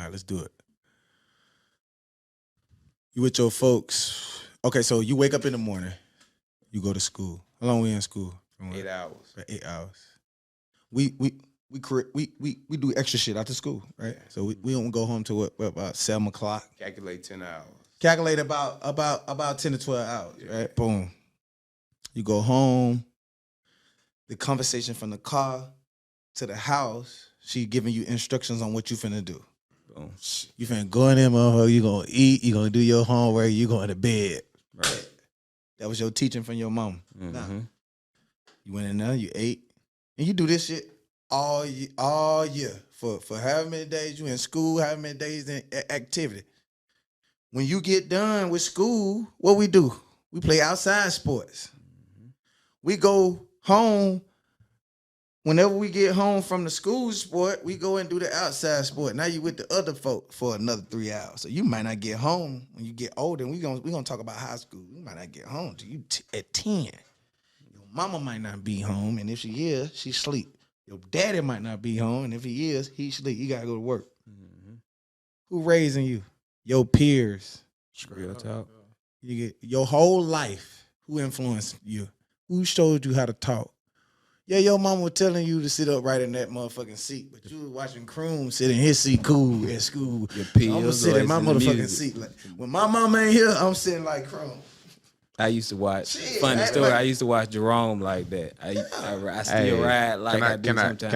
right, let's do it. You with your folks. Okay, so you wake up in the morning. You go to school. How long we in school? 8 hours. For 8 hours. We do extra shit after school, right? So we don't go home till what about 7 o'clock. Calculate 10 hours. Calculate about 10 to 12 hours, right? Boom. You go home. The conversation from the car to the house, she giving you instructions on what you finna do. Boom. You finna go in there, motherfucker. You gonna eat. You gonna do your homework. You going to bed. Right. That was your teaching from your mom. Mm-hmm. Nah. You went in there. You ate, and you do this shit all year for however many days you in school, however many days in activity. When you get done with school, what we do? We play outside sports. Mm-hmm. We go home. Whenever we get home from the school sport, we go and do the outside sport. Now you with the other folk for another 3 hours. So you might not get home when you get older. And we gonna talk about high school. You might not get home till you at 10. Your mama might not be home, and if she is, she sleep. Your daddy might not be home, and if he is, he sleep. You gotta go to work. Mm-hmm. Who raising you? Your peers. Real talk. You get your whole life. Who influenced you? Who showed you how to talk? Yeah, your mama was telling you to sit up right in that motherfucking seat, but you was watching Kroom sit in his seat cool at school. I'm gonna sit in my motherfucking seat. Like, when my mama ain't here, I'm sitting like Kroom. I used to watch. Funny story. I used to watch Jerome like that. I still ride like I do sometimes.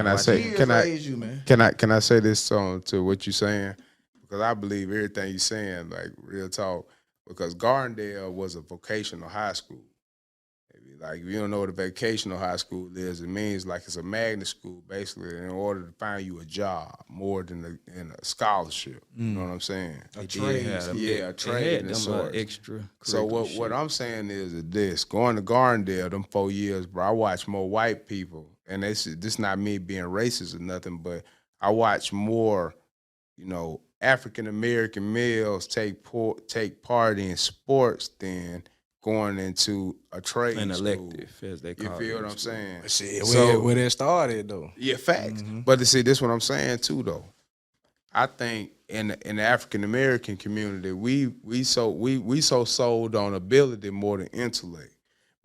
Can I say this to what you're saying? Because I believe everything you're saying, like real talk. Because Gardendale was a vocational high school. Like, if you don't know what a vocational high school is, it means like it's a magnet school, basically, in order to find you a job more than a scholarship. You know what I'm saying? A trade. A trade and sort. Extra. So what I'm saying is this. Going to Gardendale, them 4 years, bro, I watch more white people, and this not me being racist or nothing, but I watch more, African-American males take part in sports than going into a trade an school. Elective, as they call it. You feel what I'm saying? See, where that started, though. Yeah, facts. Mm-hmm. But see, this is what I'm saying, too, though. I think in the African-American community, we so sold on ability more than intellect.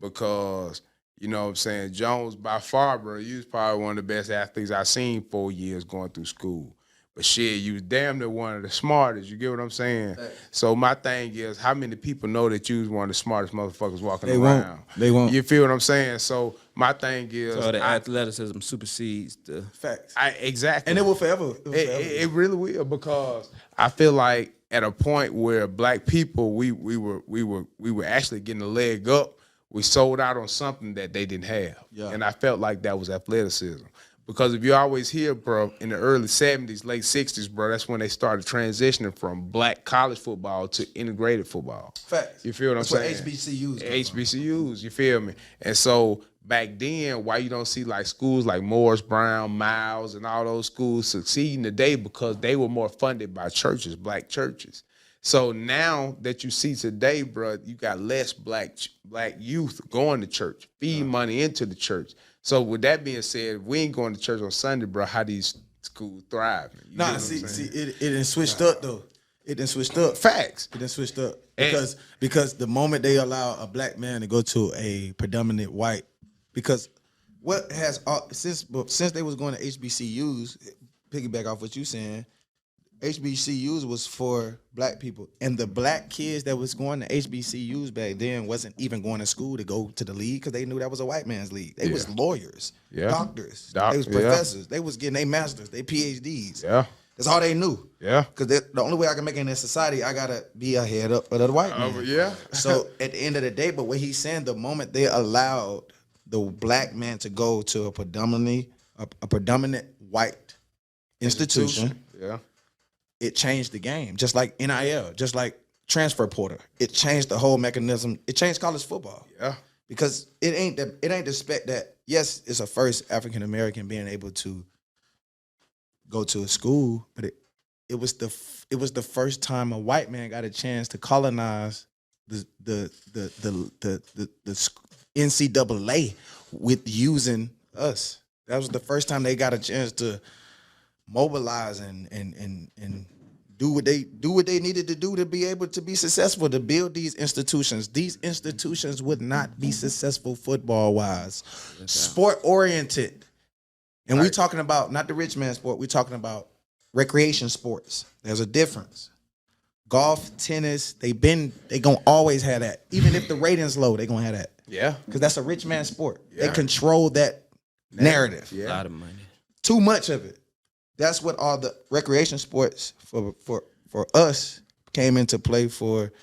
Because, you know what I'm saying, Jones, by far, bro, you was probably one of the best athletes I've seen 4 years going through school. But shit, you was damn near one of the smartest. You get what I'm saying? Right. So my thing is, how many people know that you was one of the smartest motherfuckers walking around? They won't. You feel what I'm saying? So my thing is, so the athleticism supersedes the facts. Exactly, and it will forever. It really will, because I feel like at a point where black people we were actually getting a leg up. We sold out on something that they didn't have, and I felt like that was athleticism. Because if you always hear, bro, in the early 70s, late 60s, bro, that's when they started transitioning from black college football to integrated football. Facts. You feel what I'm saying? That's what HBCUs. HBCUs, you feel me? And so back then, why you don't see like schools like Morris Brown, Miles, and all those schools succeeding today, because they were more funded by churches, black churches. So now that you see today, bro, you got less black youth going to church, feeding money into the church. So with that being said, if we ain't going to church on Sunday, bro, how these schools thrive? It done switched up, though. It done switched up. Facts. It done switched up. Because the moment they allow a black man to go to a predominant white, because what has, since they was going to HBCUs, piggyback off what you saying, HBCUs was for black people, and the black kids that was going to HBCUs back then wasn't even going to school to go to the league, because they knew that was a white man's league. They was lawyers, doctors, they was professors, they was getting their masters, their PhDs. Yeah, that's all they knew. Yeah, because the only way I can make it in this society, I gotta be ahead of the white man. Yeah. So at the end of the day, but what he's saying, the moment they allowed the black man to go to a predominant white institution. Yeah. It changed the game, just like NIL, just like transfer portal. It changed the whole mechanism. It changed college football. Yeah, because it ain't the spec that, yes, it's a first African American being able to go to a school, but it was the first time a white man got a chance to colonize the NCAA with using us. That was the first time they got a chance to mobilize and do what they needed to do to be able to be successful, to build these institutions. These institutions would not be successful football wise, sport oriented. And we're talking about not the rich man sport. We're talking about recreation sports. There's a difference. Golf, tennis, they gonna always have that. Even if the ratings low, they gonna have that. Yeah. Because that's a rich man sport. Yeah. They control that narrative. A lot of money. Too much of it. That's what all the recreation sports for us came into play for.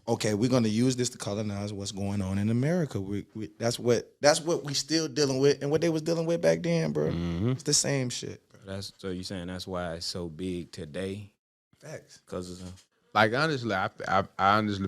Okay, we're gonna use this to colonize what's going on in America. That's what we still dealing with, and what they was dealing with back then, bro. It's the same shit. So you saying that's why it's so big today? Facts. Because of Like honestly, I honestly